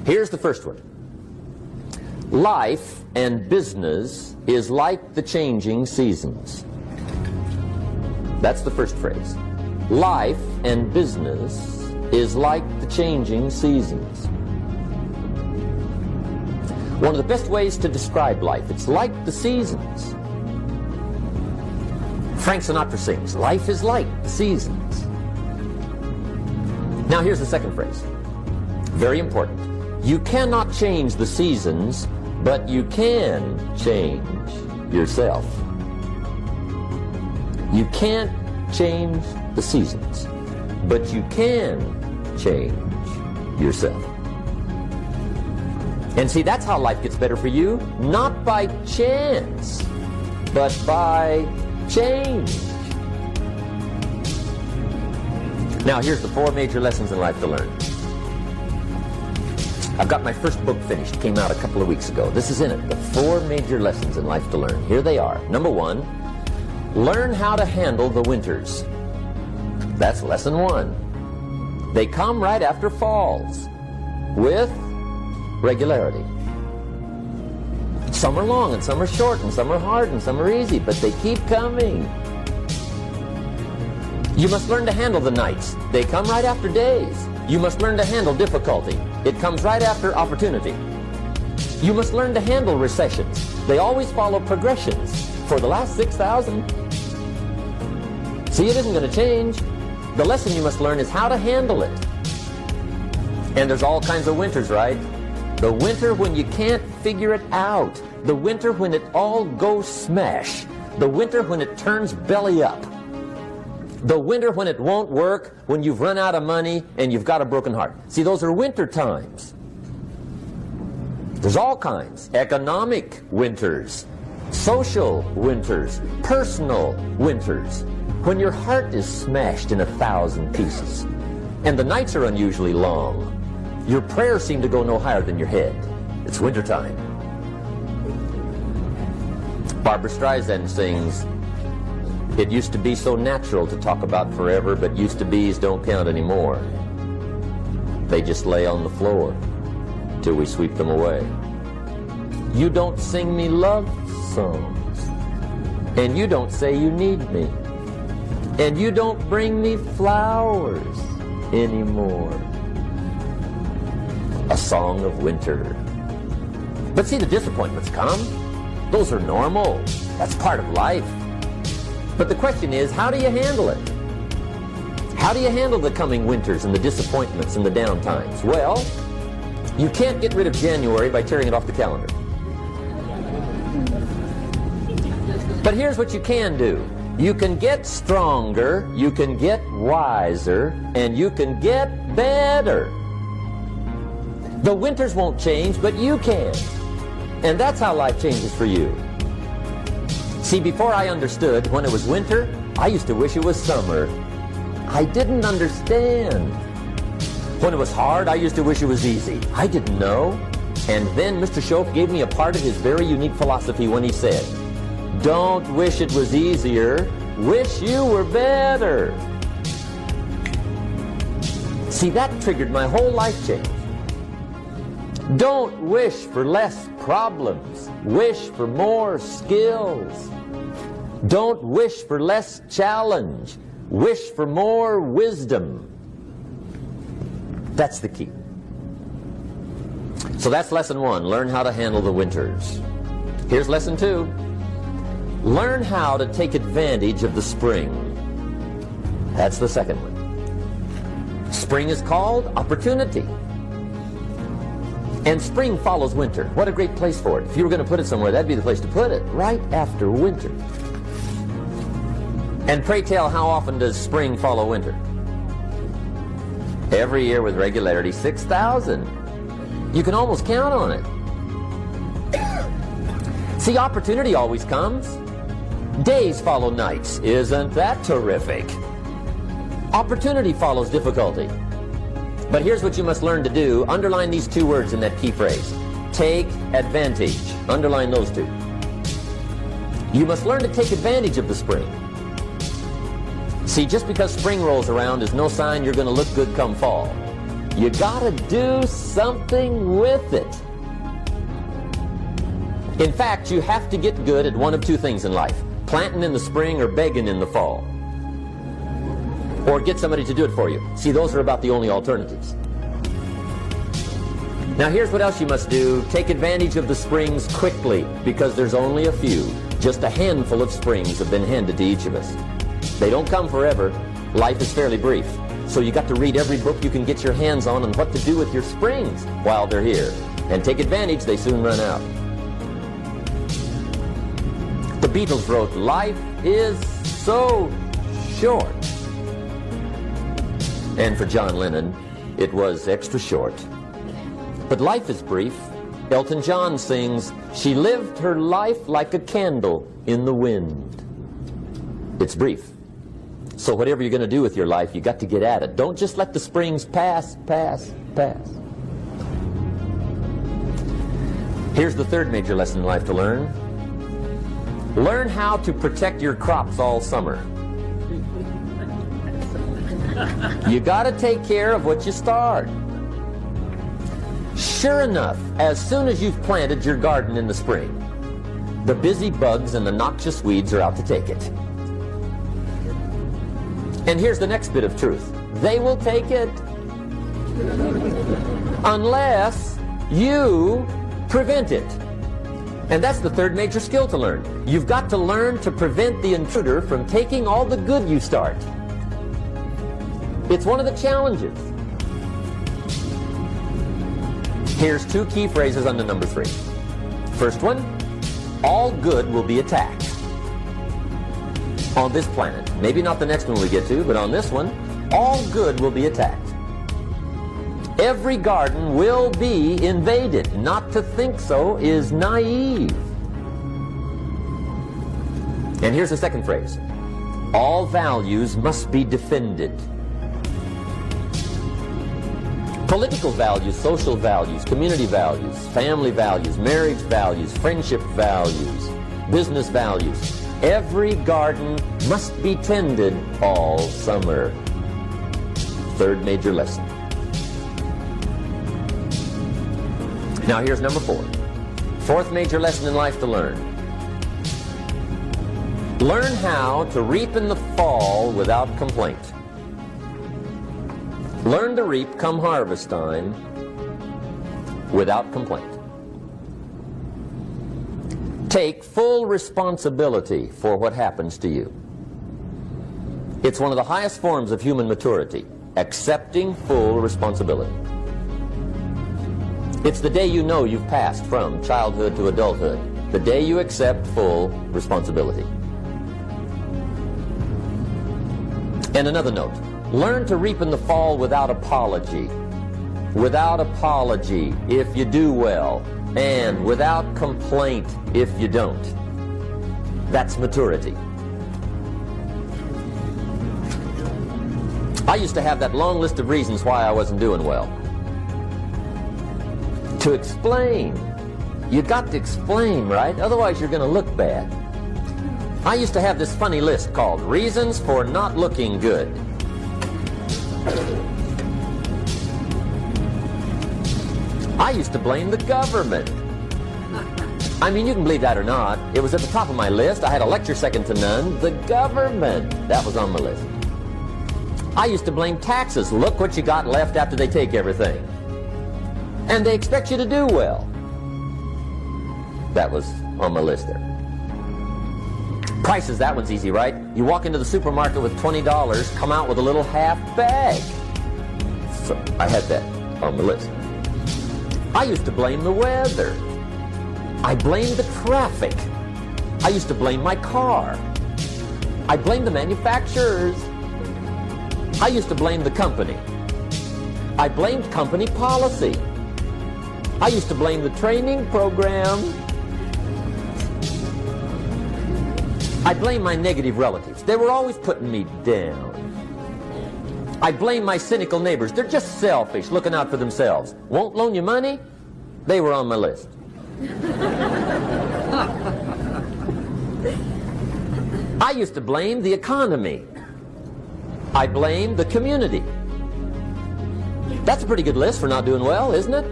Here's the first one. Life and business is like the changing seasons. That's the first phrase. Life and business is like the changing seasons. One of the best ways to describe life, it's like the seasons. Frank Sinatra sings, life is like the seasons. Now here's the second phrase. Very important. You cannot change the seasons, but you can change yourself. You can't change the seasons, but you can change yourself. And see, that's how life gets better for you, not by chance, but by change. Now here's the 4 major lessons in life to learn. I've got my first book finished, came out a couple of weeks ago. This is in it, the 4 major lessons in life to learn. Here they are. Number 1, learn how to handle the winters. That's lesson 1. They come right after falls, with regularity. Some are long and some are short and some are hard and some are easy, but they keep coming. You must learn to handle the nights. They come right after days. You must learn to handle difficulty. It comes right after opportunity. You must learn to handle recessions. They always follow progressions for the last 6,000. See, it isn't going to change. The lesson you must learn is how to handle it. And there's all kinds of winters, right? The winter when you can't figure it out. The winter when it all goes smash. The winter when it turns belly up. The winter when it won't work, when you've run out of money and you've got a broken heart. See, those are winter times. There's all kinds. Economic winters, social winters, personal winters. When your heart is smashed in 1,000 pieces and the nights are unusually long, your prayers seem to go no higher than your head. It's winter time. Barbra Streisand sings, "It used to be so natural to talk about forever, but used to be's don't count anymore. They just lay on the floor till we sweep them away. You don't sing me love songs, and you don't say you need me, and you don't bring me flowers anymore." A song of winter. But see, the disappointments come. Those are normal. That's part of life. But the question is, how do you handle it? How do you handle the coming winters and the disappointments and the down times? Well, you can't get rid of January by tearing it off the calendar. But here's what you can do. You can get stronger, you can get wiser, and you can get better. The winters won't change, but you can. And that's how life changes for you. See, before I understood, when it was winter, I used to wish it was summer. I didn't understand. When it was hard, I used to wish it was easy. I didn't know. And then Mr. Schoaf gave me a part of his very unique philosophy when he said, "Don't wish it was easier, wish you were better." See, that triggered my whole life change. Don't wish for less problems. Wish for more skills. Don't wish for less challenge. Wish for more wisdom. That's the key. So that's lesson 1. Learn how to handle the winters. Here's lesson 2. Learn how to take advantage of the spring. That's the second one. Spring is called opportunity. And spring follows winter. What a great place for it. If you were going to put it somewhere, that'd be the place to put it, right after winter. And pray tell, how often does spring follow winter? Every year with regularity, 6,000. You can almost count on it. See, opportunity always comes. Days follow nights. Isn't that terrific? Opportunity follows difficulty. But here's what you must learn to do. Underline these 2 words in that key phrase. Take advantage. Underline those 2. You must learn to take advantage of the spring. See, just because spring rolls around is no sign you're going to look good come fall. You gotta do something with it. In fact, you have to get good at one of two things in life: planting in the spring or begging in the fall. Or get somebody to do it for you. See, those are about the only alternatives. Now here's what else you must do. Take advantage of the springs quickly, because there's only a few. Just a handful of springs have been handed to each of us. They don't come forever. Life is fairly brief. So you got to read every book you can get your hands on what to do with your springs while they're here. And take advantage, they soon run out. The Beatles wrote, "Life is so short." And for John Lennon, it was extra short. But life is brief. Elton John sings, "She lived her life like a candle in the wind." It's brief. So whatever you're going to do with your life, you got to get at it. Don't just let the springs pass. Here's the third major lesson in life to learn. Learn how to protect your crops all summer. You got to take care of what you start. Sure enough, as soon as you've planted your garden in the spring, the busy bugs and the noxious weeds are out to take it. And here's the next bit of truth. They will take it unless you prevent it. And that's the third major skill to learn. You've got to learn to prevent the intruder from taking all the good you start. It's one of the challenges. Here's two key phrases under number 3. First one, all good will be attacked. On this planet. Maybe not the next one we get to, but on this one, all good will be attacked. Every garden will be invaded. Not to think so is naive. And here's the second phrase. All values must be defended. Political values, social values, community values, family values, marriage values, friendship values, business values. Every garden must be tended all summer. Third major lesson. Now here's number 4. Fourth major lesson in life to learn. Learn how to reap in the fall without complaint. Learn to reap come harvest time without complaint. Take full responsibility for what happens to you. It's one of the highest forms of human maturity, accepting full responsibility. It's the day you know you've passed from childhood to adulthood, the day you accept full responsibility. And another note, learn to reap in the fall without apology. Without apology if you do well, and without complaint if you don't. That's maturity. I used to have that long list of reasons why I wasn't doing well. To explain. You got to explain, right? Otherwise you're going to look bad. I used to have this funny list called Reasons for Not Looking Good. I used to blame the government. I mean, you can believe that or not. It was at the top of my list. I had a lecture second to none. The government. That was on my list. I used to blame taxes. Look what you got left after they take everything. And they expect you to do well. That was on my list there. Prices, that one's easy, right? You walk into the supermarket with $20, come out with a little half bag. So I had that on the list. I used to blame the weather. I blamed the traffic. I used to blame my car. I blamed the manufacturers. I used to blame the company. I blamed company policy. I used to blame the training program. I blame my negative relatives. They were always putting me down. I blame my cynical neighbors. They're just selfish, looking out for themselves. Won't loan you money? They were on my list. I used to blame the economy. I blamed the community. That's a pretty good list for not doing well, isn't it?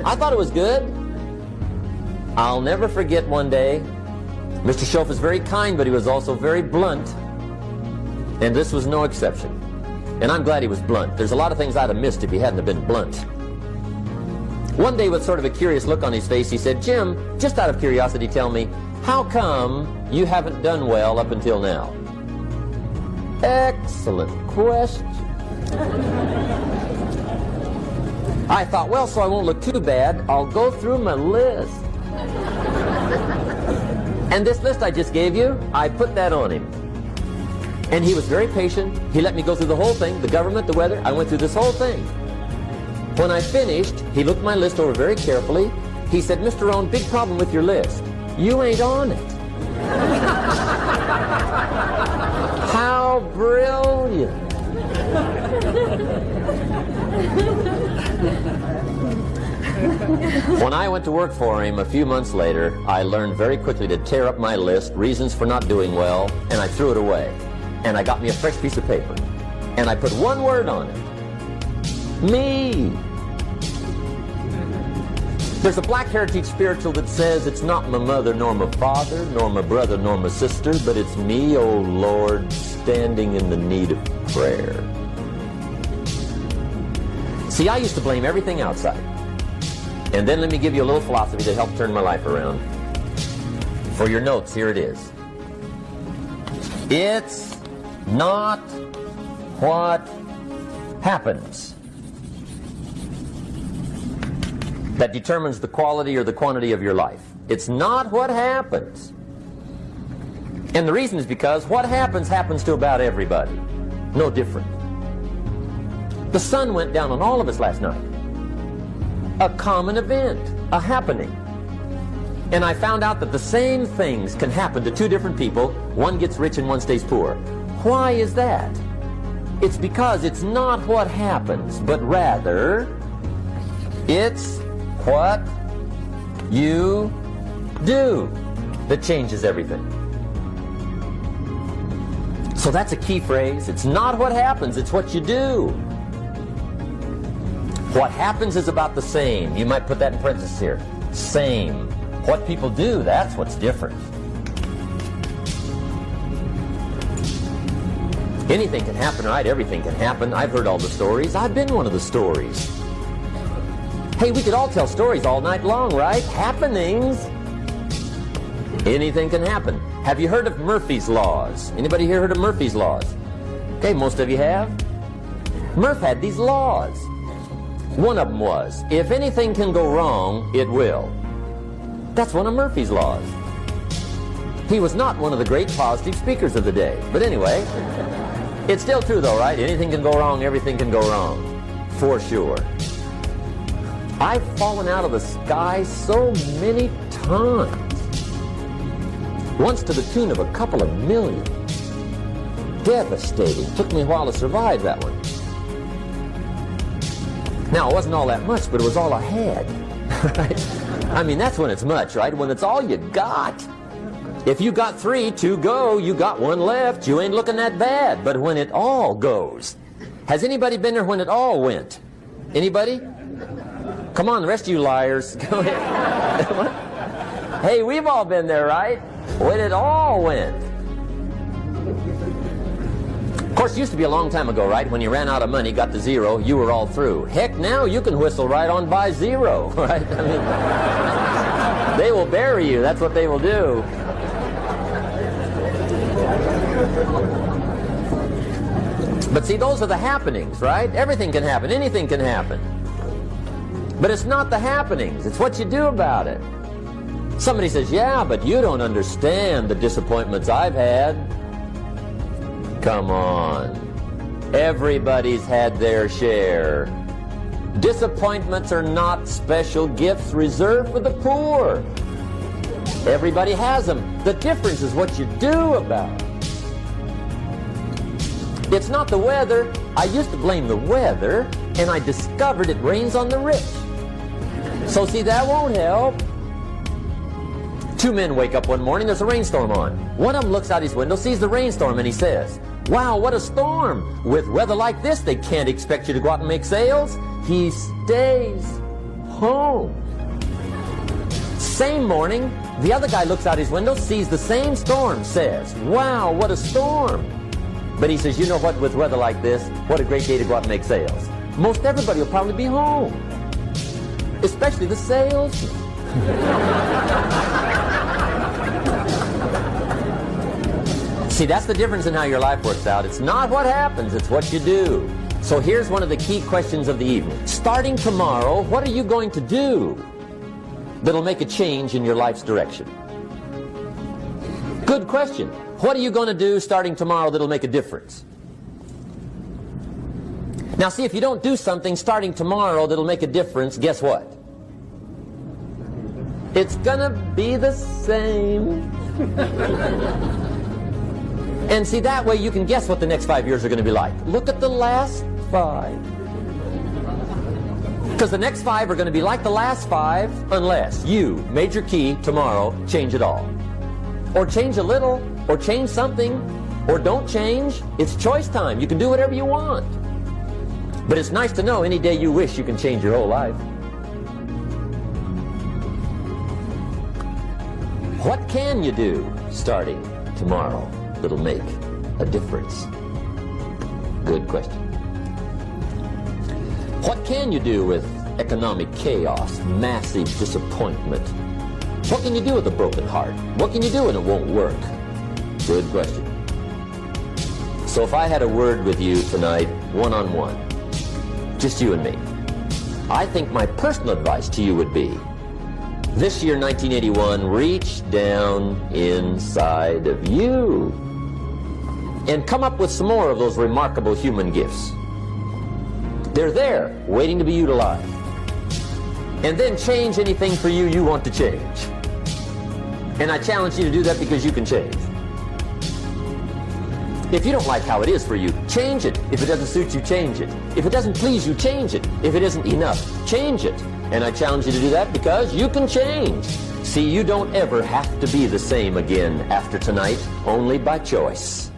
I thought it was good. I'll never forget one day, Mr. Schoaf was very kind, but he was also very blunt. And this was no exception. And I'm glad he was blunt. There's a lot of things I'd have missed if he hadn't have been blunt. One day, with sort of a curious look on his face, he said, "Jim, just out of curiosity, tell me, how come you haven't done well up until now?" Excellent question. I thought, well, so I won't look too bad, I'll go through my list. And this list I just gave you, I put that on him. And he was very patient. He let me go through the whole thing, the government, the weather. I went through this whole thing. When I finished, he looked my list over very carefully. He said, "Mr. Rohn, big problem with your list. You ain't on it." How brilliant. When I went to work for him a few months later, I learned very quickly to tear up my list, reasons for not doing well, and I threw it away. And I got me a fresh piece of paper. And I put one word on it. Me. There's a Black Heritage spiritual that says, "It's not my mother nor my father, nor my brother nor my sister, but it's me, oh Lord, standing in the need of prayer." See, I used to blame everything outside. And then let me give you a little philosophy to help turn my life around. For your notes, here it is. It's not what happens that determines the quality or the quantity of your life. It's not what happens. And the reason is because what happens to about everybody. No different. The sun went down on all of us last night. A common event, a happening. And I found out that the same things can happen to two different people. One gets rich and one stays poor. Why is that? It's because it's not what happens, but rather it's what you do that changes everything. So that's a key phrase. It's not what happens, it's what you do. What happens is about the same. You might put that in parentheses here. Same. What people do, that's what's different. Anything can happen, right? Everything can happen. I've heard all the stories. I've been one of the stories. Hey, we could all tell stories all night long, right? Happenings. Anything can happen. Have you heard of Murphy's Laws? Anybody here heard of Murphy's Laws? Okay, most of you have. Murph had these laws. One of them was, if anything can go wrong, it will. That's one of Murphy's laws. He was not one of the great positive speakers of the day. But anyway, it's still true though, right? Anything can go wrong, everything can go wrong. For sure. I've fallen out of the sky so many times. Once to the tune of a couple of million. Devastating. Took me a while to survive that one. Now, it wasn't all that much, but it was all I had. Right? I mean, that's when it's much, right? When it's all you got. If you got 3, 2 go, you got 1 left, you ain't looking that bad. But when it all goes. Has anybody been there when it all went? Anybody? Come on, the rest of you liars. Go ahead. Hey, we've all been there, right? When it all went. Of course, it used to be a long time ago, right? When you ran out of money, got to 0, you were all through. Heck, now you can whistle right on by 0, right? I mean, they will bury you. That's what they will do. But see, those are the happenings, right? Everything can happen. Anything can happen. But it's not the happenings. It's what you do about it. Somebody says, yeah, but you don't understand the disappointments I've had. Come on. Everybody's had their share. Disappointments are not special gifts reserved for the poor. Everybody has them. The difference is what you do about it. It's not the weather. I used to blame the weather, and I discovered it rains on the rich. So see, that won't help. 2 men wake up one morning, there's a rainstorm on. One of them looks out his window, sees the rainstorm, and he says, wow, what a storm. With weather like this, they can't expect you to go out and make sales. he stays home. Same morning, the other guy looks out his window, sees the same storm, says, "Wow, what a storm." But he says, "You know what, with weather like this, what a great day to go out and make sales. Most everybody will probably be home, especially the salesman." See, that's the difference in how your life works out. It's not what happens, it's what you do. So here's one of the key questions of the evening. Starting tomorrow, what are you going to do that'll make a change in your life's direction? Good question. What are you going to do starting tomorrow that'll make a difference? Now see, if you don't do something starting tomorrow that'll make a difference, guess what? It's gonna be the same. And see, that way you can guess what the next 5 years are going to be like. Look at the last 5. Because the next 5 are going to be like the last 5 unless you, major key, tomorrow, change it all. Or change a little, or change something, or don't change. It's choice time. You can do whatever you want. But it's nice to know any day you wish you can change your whole life. What can you do starting tomorrow that'll make a difference? Good question. What can you do with economic chaos, massive disappointment? What can you do with a broken heart? What can you do when it won't work? Good question. So if I had a word with you tonight, one-on-one, just you and me, I think my personal advice to you would be, this year, 1981, reach down inside of you and come up with some more of those remarkable human gifts. They're there, waiting to be utilized. And then change anything for you you want to change. And I challenge you to do that because you can change. If you don't like how it is for you, change it. If it doesn't suit you, change it. If it doesn't please you, change it. If it isn't enough, change it. And I challenge you to do that because you can change. See, you don't ever have to be the same again after tonight, only by choice.